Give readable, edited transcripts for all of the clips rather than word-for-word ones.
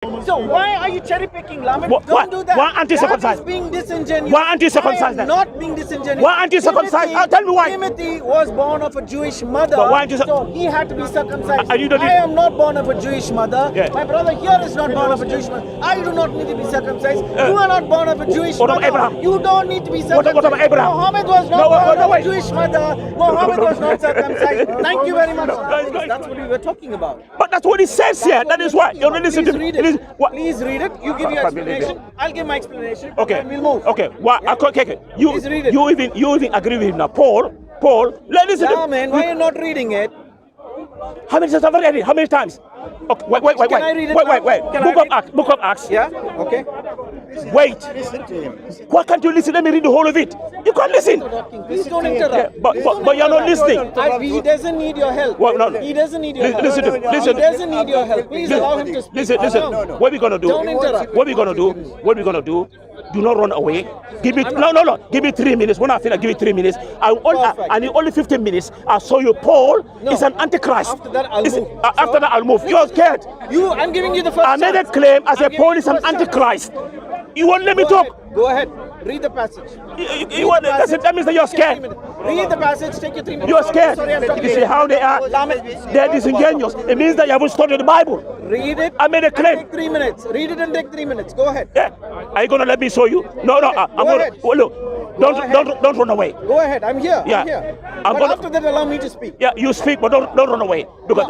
So why are you cherry picking, Laman? Don't do that. Why anti-circumcised? That is being disingenuous. Why anti-circumcised? I am not being disingenuous. Why anti-circumcised? Tell me why. Timothy was born of a Jewish mother, so he had to be circumcised. I am not born of a Jewish mother. Yeah. My brother here is not born of a Jewish mother. I do not need to be circumcised. You are not born of a Jewish what mother. About Abraham? You don't need to be circumcised. What about Abraham? Muhammad was not born of a Jewish mother. Muhammad was not circumcised. Thank you very much. That's what we were talking about. But that's what it says here. That is why. You listen to me. Please read it. You give your explanation. I'll give my explanation. Okay. And we'll move. Okay. Why? Yeah. Okay. You read it. You even agree with him now, Paul. Listen. Yeah, man. Why are you not reading it? How many times have I read it? How many times? Okay. Wait. Can I read it Wait. Book of Acts. Yeah. Okay. Wait. Listen to him. Why can't you listen? Let me read the whole of it. You can't listen. Please don't interrupt. But you're not listening. He doesn't need your help. Well, no. He doesn't need your help. Listen to me. He doesn't need your help. Please allow him to speak. Listen. What we gonna do? Don't interrupt. What we gonna do? Do not run away. Give me no. Give me 3 minutes. When I finish, give me 3 minutes. I need only 15 minutes. I saw you. Paul is an antichrist. After that, I'll move. After that, I'll move. You're scared. I'm giving you the first. I made a claim as a Paul is an antichrist. You won't let me talk. Go ahead. Read the passage. That means that you're scared. Read the passage. Take your 3 minutes. You're scared. Sorry, I'm talking. You see how they are? They're disingenuous. It means that you haven't studied the Bible. Read it. I made a claim. Take 3 minutes. Read it and take 3 minutes. Go ahead. Yeah. Are you gonna let me show you? No. I'm gonna. Well, look. Don't run away. Go ahead. I'm here. Yeah. I'm here. I'm But gonna, after that, allow me to speak. Yeah, you speak, but don't run away. Because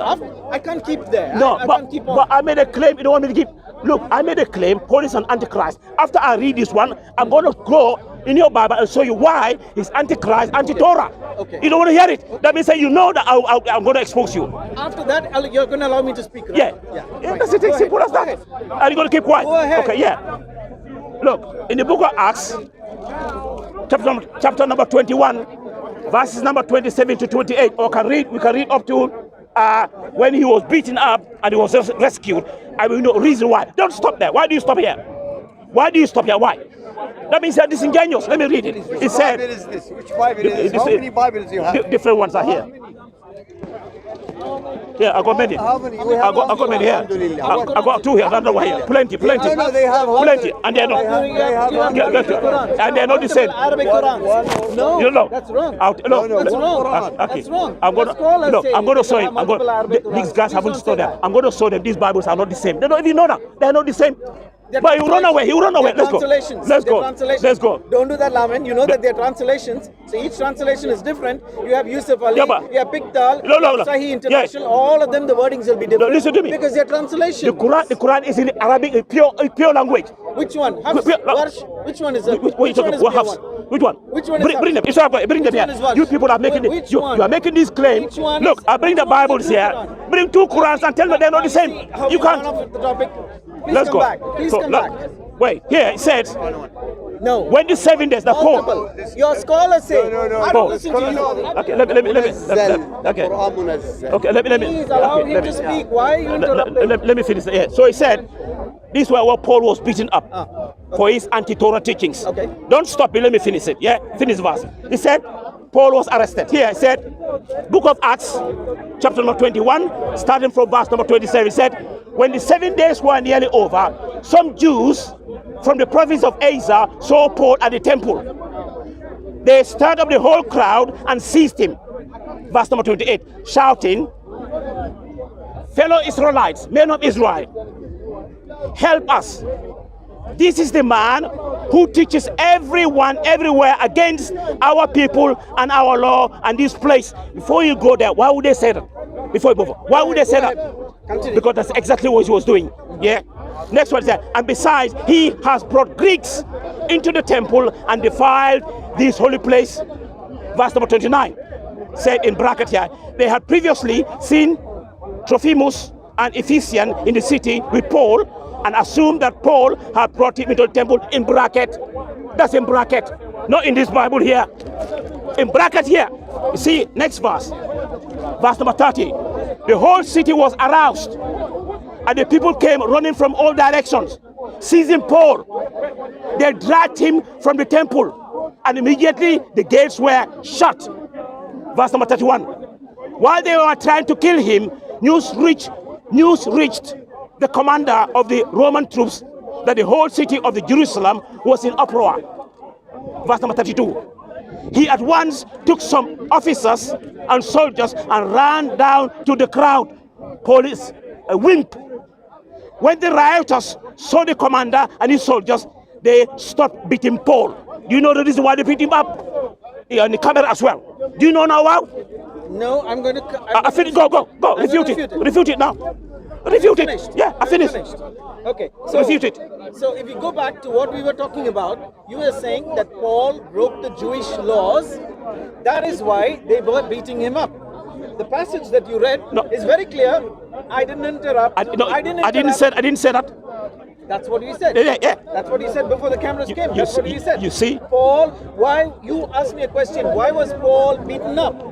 I can't keep there. no, I can't keep on. but I made a claim. You don't want me to keep. Look, I made a claim. Paul is an antichrist. After I read this one, I'm gonna go in your Bible and show you why he's antichrist, anti-Torah. Okay. You don't want to hear it. Okay. That means that you know that I'm going to expose you. After that, you're going to allow me to speak, right? Yeah. That's it. Simple as that. Are you going to keep quiet? Go ahead. Okay, yeah. Look, in the book of Acts, chapter number 21, verses number 27 to 28, we can read up to when he was beaten up and he was rescued. I will know reason why. Don't stop there. Why do you stop here? Why? That means they're disingenuous. Let me read it. It said. Bible is this? Which Bible is this? How many Bibles do you have? Different ones are here. Yeah, I got many. How many? I got many here. I got two here. Another one here. Plenty. No, they have plenty, and they're not. And they're not the same. Arabic Quran. No, You know. that's wrong. No, That's wrong. Okay. That's wrong. I'm gonna show him. These guys haven't studied that. I'm gonna show them these Bibles are not the same. They don't even know that. They're not the same. But he will run away. Let's go. Don't do that, Laman. You know that they're translations. So each translation is different. You have Yusuf Ali, you have Pickthall, Sahih International. All of them, the wordings will be different. Listen to me. Because they're translations. The Quran is in Arabic, pure language. Which one? Which one is it? Which one? Bring them. Bring them here. You people are making it. You are making these claims. Look, I bring the Bibles here. Bring 2 Qurans and tell me they're not the same. You can't. Let's go. Please come back. Wait, here it says. No. When the 7 days, the Paul. Your scholars say. No. I don't listen to you. Okay, let me. Okay, let me. Please allow him to speak. Why are you interrupting? Let me finish. Yeah. So he said, this is where Paul was beaten up for his anti-Torah teachings. Okay. Don't stop it. Let me finish it. Yeah, finish the verse. He said, Paul was arrested. Here it said, book of Acts, chapter number 21, starting from verse number 27. It said, when the 7 days were nearly over, some Jews from the province of Asia saw Paul at the temple. They stirred up the whole crowd and seized him. Verse number 28, shouting, fellow Israelites, men of Israel, help us. This is the man who teaches everyone everywhere against our people and our law and this place. Before you go there, why would they say that? Why would they say that? Continue. Because that's exactly what he was doing. Yeah. Next one is that, and besides, he has brought Greeks into the temple and defiled this holy place. Verse number 29 said in bracket here, they had previously seen Trophimus and Ephesian in the city with Paul and assumed that Paul had brought him into the temple in bracket. That's in bracket, not in this Bible here. In bracket here. You see, next verse. Verse number 30. The whole city was aroused and the people came running from all directions, seizing Paul. They dragged him from the temple and immediately the gates were shut. Verse number 31. While they were trying to kill him, news reached the commander of the Roman troops that the whole city of the Jerusalem was in uproar. Verse number 32. He at once took some officers and soldiers and ran down to the crowd. Police, a wimp. When the rioters saw the commander and his soldiers, they stopped beating Paul. Do you know the reason why they beat him up? Yeah, on the camera as well. Do you know now how? No, I'm going to. Go. Refute it. Refute it now. Refute it. Finished. Yeah, I finished. Okay. So, refute it. So if you go back to what we were talking about, you were saying that Paul broke the Jewish laws. That is why they were beating him up. The passage that you read is very clear. I didn't interrupt. I didn't say that. That's what you said. Yeah. That's what you said before the cameras came. That's what you said. You see? Paul, why you asked me a question? Why was Paul beaten up?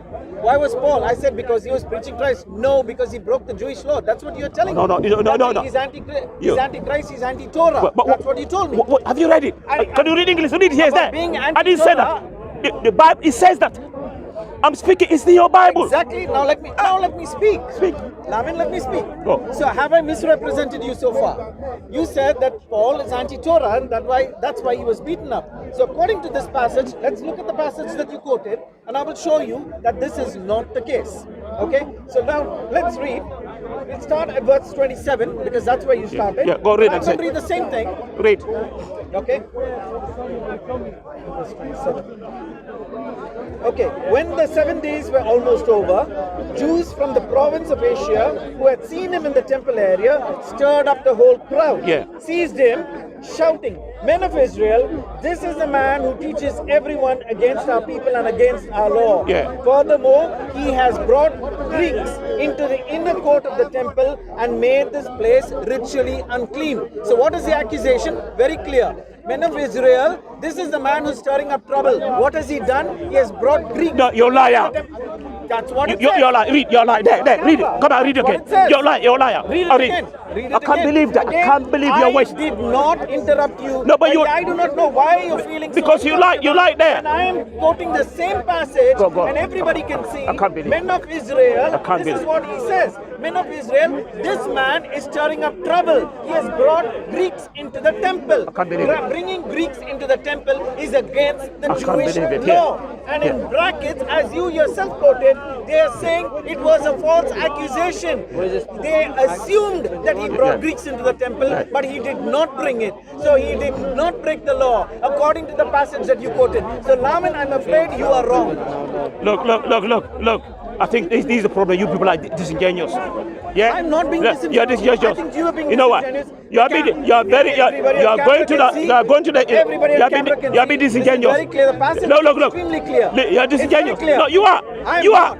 Why was Paul? I said because he was preaching Christ. No, because he broke the Jewish law. That's what you're telling me. No. He's anti-Christ. He's anti-Torah. That's what you told me. What, have you read it? Can you read English? Read it here. There. I didn't say that. The Bible, it says that. I'm speaking. It's in your Bible. Exactly. Now let me speak. Speak. Lamin, let me speak. Go. So have I misrepresented you so far? You said that Paul is anti-Torah and that's why he was beaten up. So according to this passage, let's look at the passage that you quoted, and I will show you that this is not the case. Okay? So now let's read. We'll start at verse 27 because that's where you started. Yeah, go read. I'm going to read the same thing. Read. Okay? Verse 27. Okay, when the 7 days were almost over, Jews from the province of Asia who had seen him in the temple area stirred up the whole crowd, seized him, shouting, "Men of Israel, this is the man who teaches everyone against our people and against our law. Furthermore, he has brought Greeks into the inner court of the temple and made this place ritually unclean." So what is the accusation? Very clear. Men of Israel, this is the man who's stirring up trouble. What has he done? He has brought Greeks. No, you're a liar. That's what it You're a liar. Read. You're a liar. There. Read it. Come on, read it again. You're a liar. You're a liar. Read it again. I can't believe that. I can't believe your waste. I did not interrupt you. No, but I do not know why you're feeling because so you lie there. And I am quoting the same passage, go. and everybody can see. I can't believe. Men of Israel, this is what he says. Men of Israel, this man is stirring up trouble. He has brought Greeks into the temple. I can't believe it. Bringing Greeks into the temple is against the Jewish law. And in brackets, as you yourself quoted, they are saying it was a false accusation. They assumed that he brought Greeks into the temple, but he did not bring it. So he did not break the law, according to the passage that you quoted. So Laman, I'm afraid you are wrong. Look. I think this is the problem. You people are disingenuous. Yeah. I'm not being disingenuous. You're disingenuous. I think you are being you know what? You are being disingenuous. Very clear. The passage look. is extremely clear. You are disingenuous. Clear. No, you are. You are.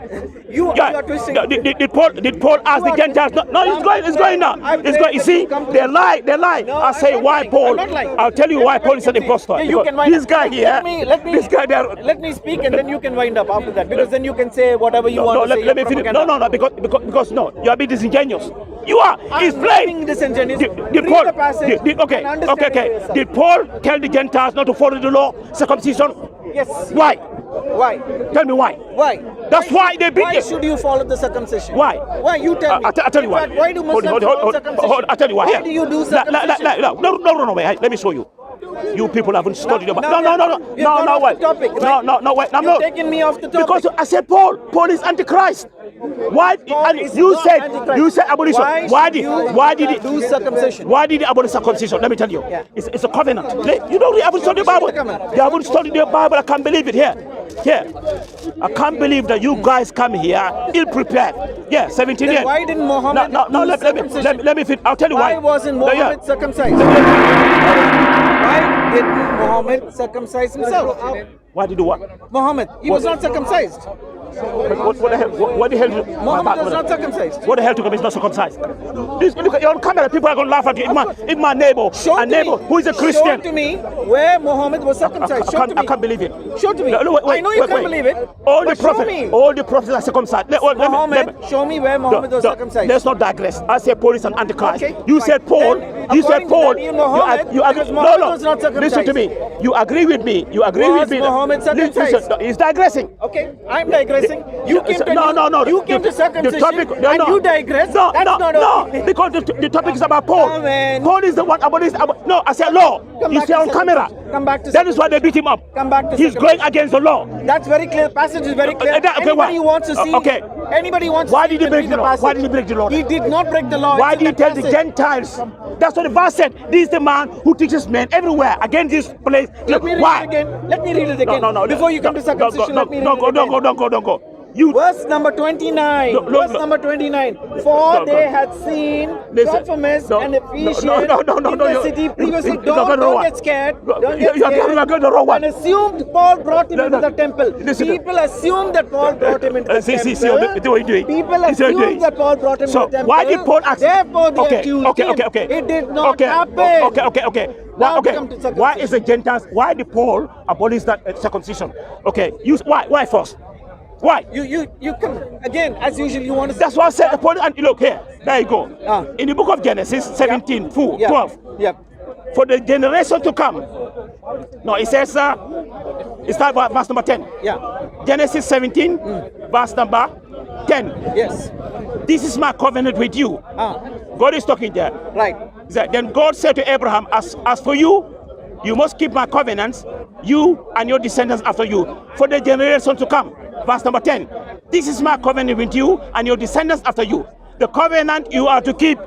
You are twisting. Did Paul ask the Gentiles? No, it's going now. It's going. You see, they lie. No, I say why Paul. I'll tell you why Paul is an impostor. This guy here. This guy there. Let me speak, and then you can wind up after that, because then you can say whatever you want to say. Let me finish. No, because you are being disingenuous. You are. It's plain. Disingenuous. Did Paul? Okay. Did Paul tell the Gentiles not to follow the law, circumcision? Yes. Why? Tell me why. Why? That's why they beat you. Why should you follow the circumcision? Why? Why? You tell me. I'll tell you why. In fact, why do Muslims follow circumcision? I'll tell you why. Why do you do circumcision? No, wait. Let me show you. You people haven't studied about. No, wait. No, wait. You're taking me off the topic. Because I said Paul is antichrist. Why? You said abolition. Why did it do circumcision? Why did he abolish circumcision? Let me tell you. It's a covenant. You haven't studied the Bible. You haven't studied the Bible. I can't believe it. Here. I can't believe that you guys come here ill-prepared. 17 years. Why didn't Muhammad let me fit. I'll tell you why. Why wasn't Muhammad circumcised? Why did Muhammad circumcise himself? Why did you what? Muhammad, he was not circumcised. What the hell? What the hell? Muhammad was not circumcised. What the hell to come is not circumcised? Look at your camera. People are going to laugh at you. If my neighbor, who is a Christian, show to me where Muhammad was circumcised. I can't believe it. Show to me. I know you can't believe it. All the prophets are circumcised. Show me where Muhammad was circumcised. Let's not digress. I said Paul is an antichrist. You said Paul. This is a According to poll. that, even Muhammad, You agree? because Muhammad was not Listen to me. You agree with me. You agree Was with me. Muhammad circumcised? Listen, he's digressing. Okay, I'm digressing. You came to No. You came to circumcision and you digress. No, That's not okay. because the topic is about Paul. No, man. Paul is the one about this. No, I said law. Come You back say to on camera. circumcision. Come back to That is why they beat him up. Come back to He's going against the law. That's very clear. Passage is very clear. Okay, Anybody why? who wants to see. Okay. Anybody wants. Why to see did he can break read the law? passage. Why did he break the law? He did not break the law. Why It's did he in tell that the passage. Gentiles? That's what the verse said. This is the man who teaches men everywhere against this place. Let me read Why? it again. Let me read it again. No. Before you come to circumcision, let me read it again. Don't go. You. Verse number 29. Verse number 29. For they had seen Trophimus and Ephesians in the city previously. Don't get scared. Don't get scared. And assumed Paul brought him into the temple. People assumed that Paul brought him into the temple. People assumed that Paul brought him into the temple. So why did Paul ask? Therefore they accused him. Okay. It did not happen. Okay. Now Okay. come to circumcision. Why is the Gentiles? Why did Paul abolish that circumcision? Okay. Why first? Why? You come again as usual. You want to. That's why I said. And look here. There you go. In the book of Genesis 17, 12. Yeah. For the generation to come. No, it says. It starts with verse number 10. Yeah. Genesis 17, verse number 10. Yes. This is my covenant with you. God is talking there. Right. Then God said to Abraham, as for you, you must keep my covenants, you and your descendants after you, for the generation to come. Verse number 10. This is my covenant with you and your descendants after you. The covenant you are to keep.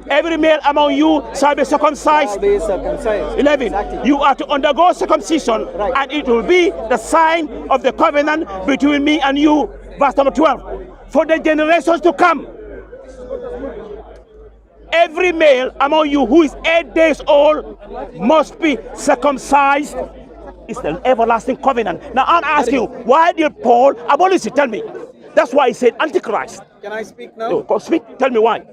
Every male among you shall be circumcised. 11. Exactly. You are to undergo circumcision, Right. and it will be the sign of the covenant between me and you. Verse number 12. For the generations to come, every male among you who is 8 days old must be circumcised. It's the everlasting covenant. Now I'm asking you, why did Paul abolish it? Tell me. That's why he said Antichrist. Can I speak now? No, go speak. Tell me why.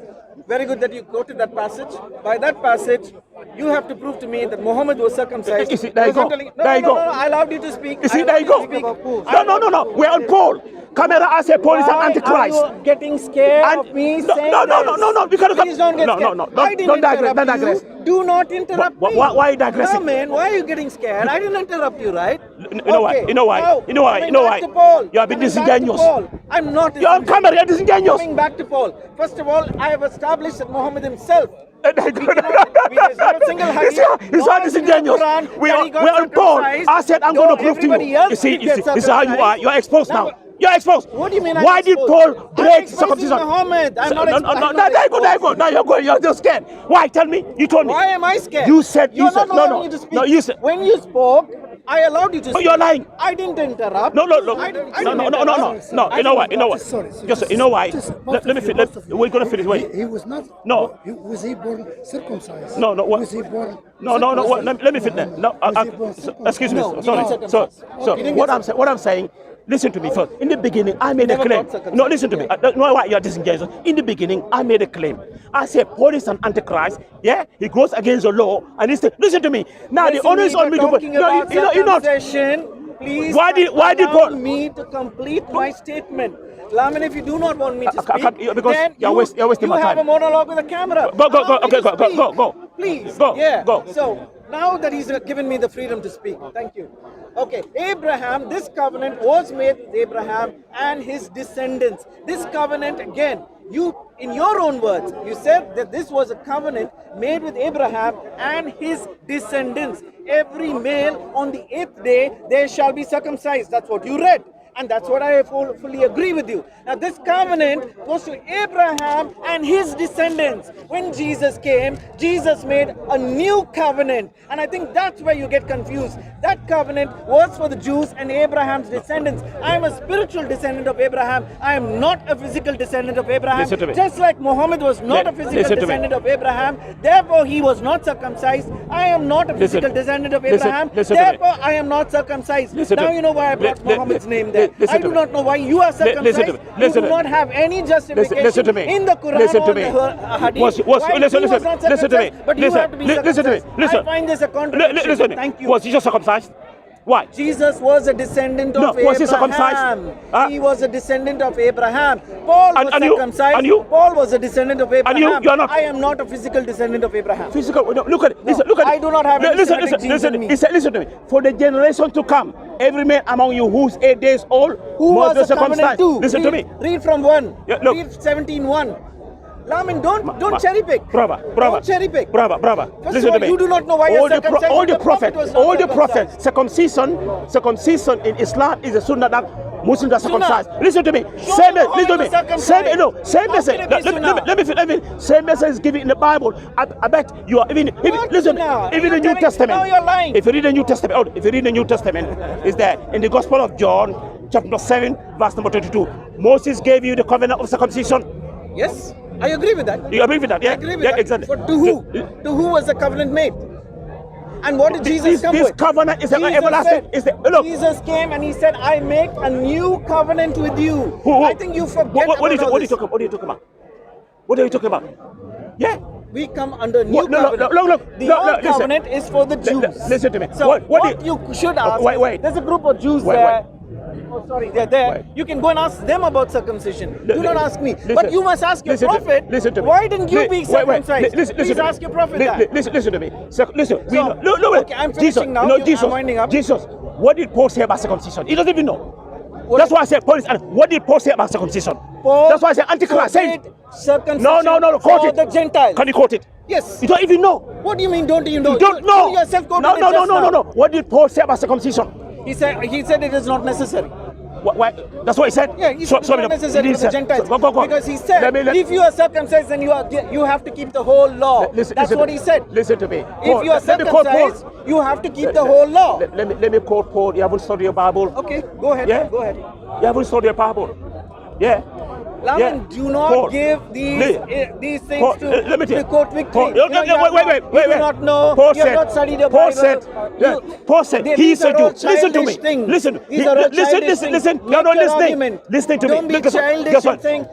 Very good that you quoted that passage. By that passage, you have to prove to me that Muhammad was circumcised. You see, there you go. There you go. I allowed you to speak. You see, there you go. No. We're on Paul. Camera, I say Paul is an Antichrist. Are you getting scared of me saying No. Please don't get scared. I didn't Don't digress. interrupt you. Do not interrupt me. Why are you digressing? No, man. Why are you getting scared? I didn't interrupt you, right? You know why? Okay. You know why? Now, You know why? coming You know back why? to Paul. You have been Coming back to disingenuous. Paul. I'm not. You're on camera. You're disingenuous. Coming back to Paul. First of all, I have established that Muhammad himself. He's not disingenuous. We're on Paul. I said I'm going to prove to you. You see, this is how you are. You're exposed now. You're exposed. What do you mean? Why did Paul break circumcision? Muhammad. I'm not There you go. Now you're going. You're just scared. Why? Tell me. You told me. Why am I scared? You said. You're not allowing me to speak. No. You said. When you spoke, I allowed you to speak. But you're lying. I didn't interrupt. No. I No. didn't You know why? You know why? Sorry. Just you know why? Let me finish. We're gonna finish. Wait. He was not. No. Was he born circumcised? No. What? Was he born? No. Let me finish. No. Excuse me. No, Sorry. he didn't So get what I'm saying. Listen to me first. In the beginning, I made a Never claim. got circumcised. No, listen to me. No, why you're disingenuous? In the beginning, I made a claim. I said Paul is an antichrist. Yeah, he goes against the law. And he said, listen to me. Now the onus on me to put. No, you're not. Please Why did allow Paul? me to complete my statement. Lamin, if you do not want me to speak, because then you're wasting my you have time. a monologue with the camera. Go. Allow me Okay, to speak. go. Please. Go. Yeah. Go. So now that he's given me the freedom to speak, thank you. Okay, Abraham, this covenant was made with Abraham and his descendants. This covenant, again, you, in your own words, you said that this was a covenant made with Abraham and his descendants. Every male on the 8th day, they shall be circumcised. That's what you read. And that's what I fully agree with you. Now this covenant was to Abraham and his descendants. When Jesus came, Jesus made a new covenant. And I think that's where you get confused. That covenant was for the Jews and Abraham's descendants. I am a spiritual descendant of Abraham. I am not a physical descendant of Abraham. Listen to me. Just like Muhammad was not a physical descendant of Abraham. Therefore, he was not circumcised. I am not a physical descendant of Abraham. Therefore, I am not circumcised. Now you know why I brought Muhammad's name there. I do not know why you are circumcised. You do not have any justification in the Quran or the Hadith. Listen to me. But you have to be circumcised. I find this a contradiction. Thank you. Was he just circumcised? Why? Jesus was a descendant No, of was he Abraham. circumcised? He was a descendant of Abraham. Paul was And you? circumcised. And you? Paul was a descendant of Abraham. You are not. I am not a physical descendant of Abraham. Physical. No, look at it. Listen, look at it. I do not have any Semitic genes in me. Listen to me. For the generation to come, every man among you who's 8 days old Who must was be a covenant circumcised. to? Listen to me. Read from 1. Yeah, look. Read 17:1. Lamin, don't cherry pick. Brother. Don't cherry pick. Brother. First Listen of all, to me. you do not know why you're circumcised. All the prophet prophets, was not all the circumcised. prophets, circumcision in Islam is a sunnah that Muslims are circumcised. Sunnah. Listen to me. Show Same me how listen to you me. were circumcised. Same How message. can it be sunnah? Let me. Same message is given in the Bible. I bet you are even What listen. sunnah? Even the You're New telling- Testament. now you're lying. If you read the New Testament, is there in the Gospel of John, chapter 7, verse number 22. Moses gave you the covenant of circumcision. Yes, I agree with that. You agree with that? Yeah, I agree with yeah, that. exactly. But to who? To who was the covenant made? And what did Jesus come this with? covenant is Jesus everlasting. said- Look. Jesus came and he said, I make a new covenant with you. Who? I think you forget What are you about all this. talking about? What are you talking about? Yeah. We come under new What? No, covenant. look. The No, old listen. covenant is for the Jews. Listen to me. So what did- you should ask, Wait. there's a group of Jews Wait. there. Oh, sorry, they're there. Wait. You can go and ask them about circumcision. Do not ask me. Listen. But you must ask your Listen to- prophet, listen to me. why didn't you be Wait. circumcised? Listen Please to me. ask your prophet that. Listen to me. Listen. So, Look. okay, I'm finishing now. I'm Jesus. winding up. Jesus. What did Paul say about circumcision? He doesn't even know. What That's did- why I said Paul is. What did Paul say about circumcision? Paul That's why I said Antichrist. Say it. forbade circumcision No. Quote for it. the Gentiles. Can you quote it? Yes. You don't even know. What do you mean? Don't you know? You don't You know. yourself quoted No. it just now. What did Paul say about circumcision? He said it is not necessary. Why? That's what he said. Yeah, he said it's not necessary for the Gentiles. Go. Because he said, if you are circumcised, then you have to keep the whole law. That's what he said. Listen to me. If you are Let me quote Paul. circumcised, you have to keep the whole law. Let me quote Paul. You haven't studied your Bible. Okay, go ahead. Yeah? Go ahead. You haven't studied your Bible. Yeah. Laman, do not Paul. give these things Paul, to let me tell you. quote victory. Paul, You know, you wait. do not know. Paul you have said, not studied your Paul Bible. said, Paul said, he's these a are Jew. all Listen to me. childish things. Listen. These are all childish Listen. things. No, Make your listening. argument. Listening to Don't me. be childish and think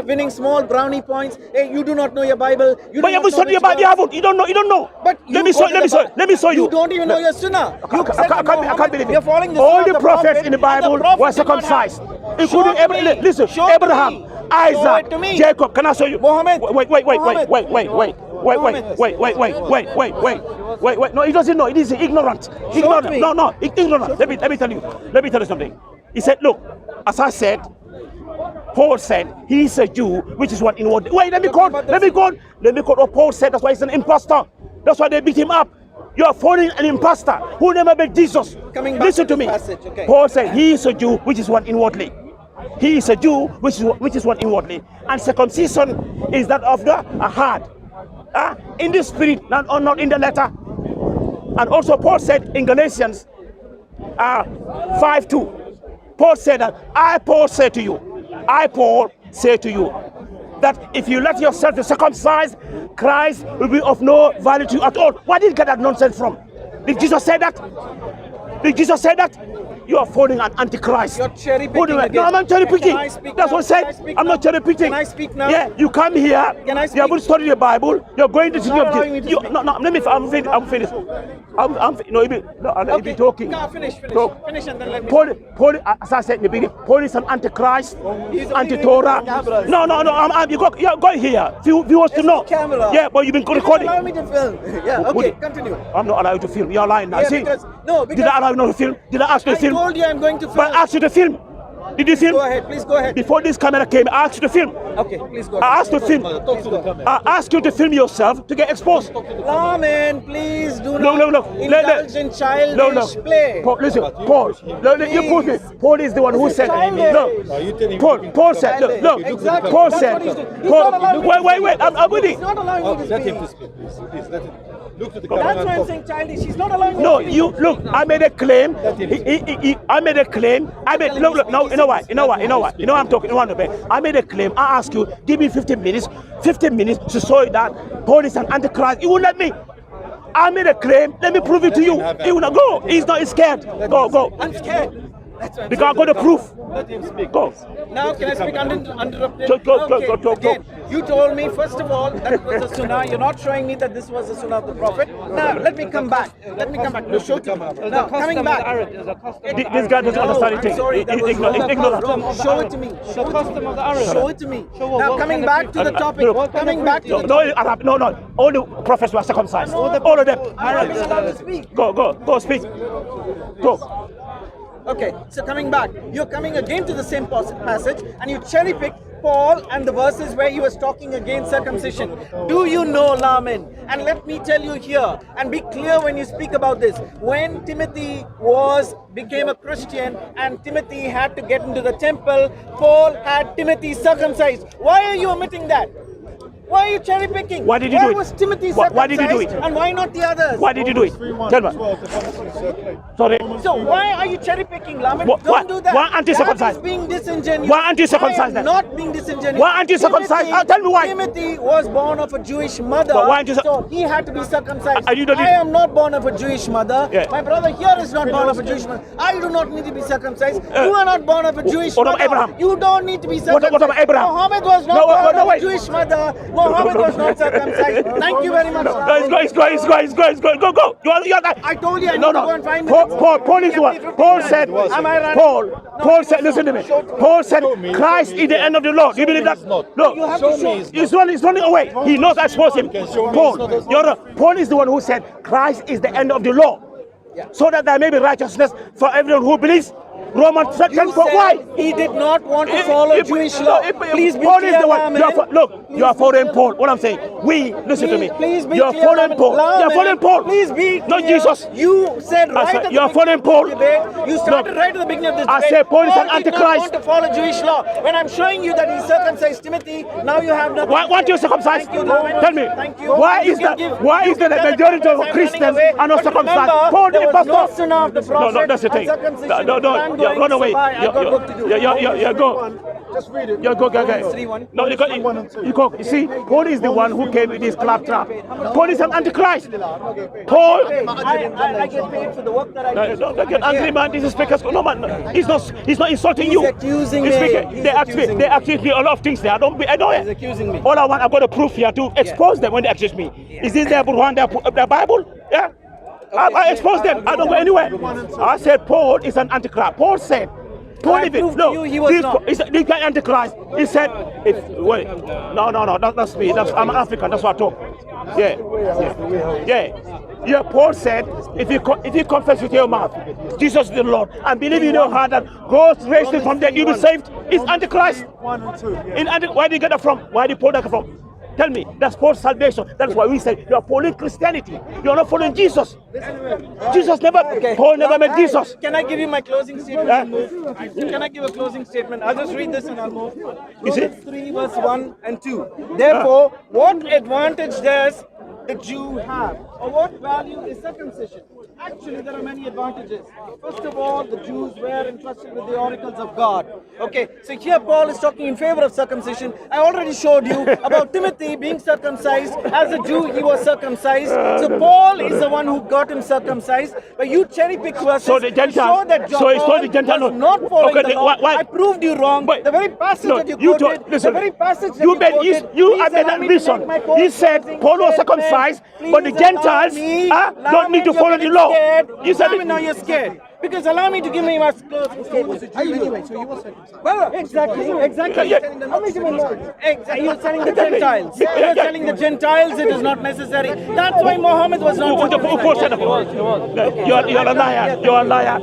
winning small brownie points. Hey, you do not know your Bible. But you haven't studied your Bible. You haven't. You don't know. But Let me show you. You don't even know your Sunnah. I can't believe You're it. following the All Sunnah the of prophets Prophet, in the and Bible Prophet were did not have- circumcised, including Show it to me. listen, Show it to Abraham, me. Isaac, Show it to me. Jacob. Can I show you? Muhammad. Wait. No, he doesn't know. He is ignorant. me. No, ignorant. Let me tell you something. He said, look, as I said, Paul said he's a Jew, which is what inward. Wait, let me quote what Paul said. That's why he's an imposter. That's why they beat him up. You are following an imposter who never met Jesus. Coming back Listen to to me. the passage, okay. Paul said he is a Jew, which is one inwardly. He is a Jew, which is one inwardly. And circumcision is that of the heart. In the spirit, not in the letter. And also Paul said in Galatians 5:2, Paul said that I, Paul, say to you, that if you let yourself be circumcised, Christ will be of no value to you at all. Where did you get that nonsense from? Did Jesus say that? You are following an antichrist. You're cherry picking again. No, I'm not cherry picking. Can I speak That's now? what I Can I said. speak I'm now? not cherry picking. Can I speak now? Yeah, you come here. Can I You speak? haven't studied your Bible. You're going to see not allowing me to speak. No, let me. I'm finished. I'll be talking. No, finish. Talk. Finish and then let me. Paul, as I said in the beginning, Paul is an antichrist, He's only anti-Torah. reading the cameras. No. You go here. If you want to It's know. the camera. Yeah, but you've been You recording. allow me to film. Yeah, okay, continue. I'm not allowed to film. You're lying now. Yeah, See? because Did I allow you not to film? Did I ask you to I film? told you I'm going to film. But I asked you to film. Did you film? Go ahead, please go ahead. Before this camera came, I asked you to film. Okay, please go ahead. I asked you to film. Please go ahead. I asked you to film yourself to get exposed. Laman, please do No. not indulge in childish play. Paul, listen, Paul. You put me. Paul is the one who This is said. childish. Look, Paul said. Look. Exactly. Paul That's said. what he's doing. He's not allowing me to Wait. I'm with He's it. not allowing me to Let speak. him to speak, please. Let him. Look to the That's camera. why I'm saying childish. He's not allowing me No, to speak. you look. I made a claim. I made a claim. Look. No, you know what? I'm talking. I made a claim. I asked you, give me 15 minutes. 15 minutes to show that Paul is an antichrist. You won't let me. I made a claim. Let me prove it to you. He will not go. He's not scared. Go. I'm scared. Because I got the proof. Let him speak. Go. Now, can I speak uninterrupted? Go. Again, you told me, first of all, that it was a sunnah. You're not showing me that this was a sunnah of the Prophet. Now, let me come back. No, show to me. Now, coming back. This guy doesn't understand I'm anything. sorry, that was Ignorant. Show it to me. Show it to me. Now, coming back to the topic. Coming back to the No, Arab, no. All the prophets were circumcised. All of them. I'm being allowed to speak. Go, speak. Go. Okay, so coming back, you're coming again to the same passage and you cherry pick Paul and the verses where he was talking against circumcision. Do you know, Lamin? And let me tell you here, and be clear when you speak about this. When Timothy became a Christian and Timothy had to get into the temple, Paul had Timothy circumcised. Why are you omitting that? Why are you cherry picking? Why did you do it? Why was Timothy circumcised? Why did you do it? And why not the others? Why did you do it? Tell me. Sorry. So why are you cherry picking, Lamin? Don't do that. Why anti-circumcised? That is being disingenuous. Why anti-circumcised I am then? not being disingenuous. Why anti-circumcised? Tell me why. Timothy was born of a Jewish mother, But why so he had to be circumcised. You don't need- I am not born of a Jewish mother. Yeah. My brother here is not born of a Jewish mother. I do not need to be circumcised. You are not born of a Jewish what mother. about Abraham? You don't need to be circumcised. What about Abraham? Muhammad was not No, born of a wait. Jewish mother. Muhammad was not circumcised. Thank you very much. Go. You're I told you I need to go and find Paul is the one. Paul said, Am I right? Paul said, listen to me. Paul said, Christ is the end of the law. Do you believe that? No. You have to show me. He's running away. He knows I expose him. Paul is the one who said, Christ is the end of the law. So that there may be righteousness for everyone who believes. Romans section 4. Why? He did not want to follow Jewish law. Please be Paul clear, is the one. Lamin. You are following Paul. What I'm saying. Listen to me. Please be You are clear, following Paul. You are following Paul. Please be clear. Not Jesus. You said right at the you are following beginning Paul. of this debate. You started right at the beginning of this I debate. said Paul is an did not antichrist. want to follow Jewish law. When I'm showing you that he circumcised Timothy, now you have nothing. Why aren't you circumcised? Thank you, Lamin. Tell me. Thank you. Why You is can that? give- Why you is that can the tell majority I'm of running Christians away. are not But circumcised? remember, Paul there the was no pastor. sunnah of the No, prophet that's the thing. and circumcision. No, I'm going run to away. Sabai. I've got work to do. You go. Just read it. You go. 3-1. No, you go. You see, Paul is the one who came with this claptrap. Paul is an antichrist. Paul. I get paid for the work that I do. Don't get angry, man. This is speakers. No, man. He's not insulting you. He's accusing He's me. speaking. He's They accusing me. accuse me a lot of things there. I know He's it. accusing me. All I've got a proof here to expose them when they accuse me. Is this their Quran, their Bible? Yeah. I expose them. I don't go anywhere. I said Paul is an antichrist. Paul said. Paul I even proved to you he was not. this guy antichrist. He said, no, that's me. I'm African. That's what I talk. Yeah. Paul said, if you confess with your mouth, Jesus is the Lord, and believe in your heart that God raised him from the dead, you'll be saved. It's antichrist. 1 and 2. Where did you get that from? Where did Paul get that from? Tell me, that's Paul's salvation. That's why we say you are following Christianity. You are not following Jesus. Paul never met Jesus. Can I give you my closing statement and move? Can I give a closing statement? I'll just read this and I'll move. Romans 3 verse 1 and 2. Therefore, what advantage does the Jew have? Or what value is circumcision? Actually, there are many advantages. First of all, the Jews were entrusted with the oracles of God. Okay, so here Paul is talking in favor of circumcision. I already showed you about Timothy being circumcised. As a Jew, he was circumcised. So Paul is the one who got him circumcised. But you cherry pick verses So the Gentiles. show that So it's not the Gentiles. was not following the law. Why? I proved you wrong. Wait. The very passage No, that you you quoted, don't- listen. the very passage that You you made quoted, you please have made allow that me to mission. make my He closing said Paul was statement. circumcised, but the Please allow Gentiles me. don't need to You're follow the getting law. scared. You said Tell me now you're scared. Because allow me to give me my closing statement. Anyway, so you were circumcised. Well, exactly. Yeah. Exactly. You're telling the Gentiles. You're telling the Gentiles it is not necessary. That's why Muhammad was not Who said that? You're a liar. You're a liar.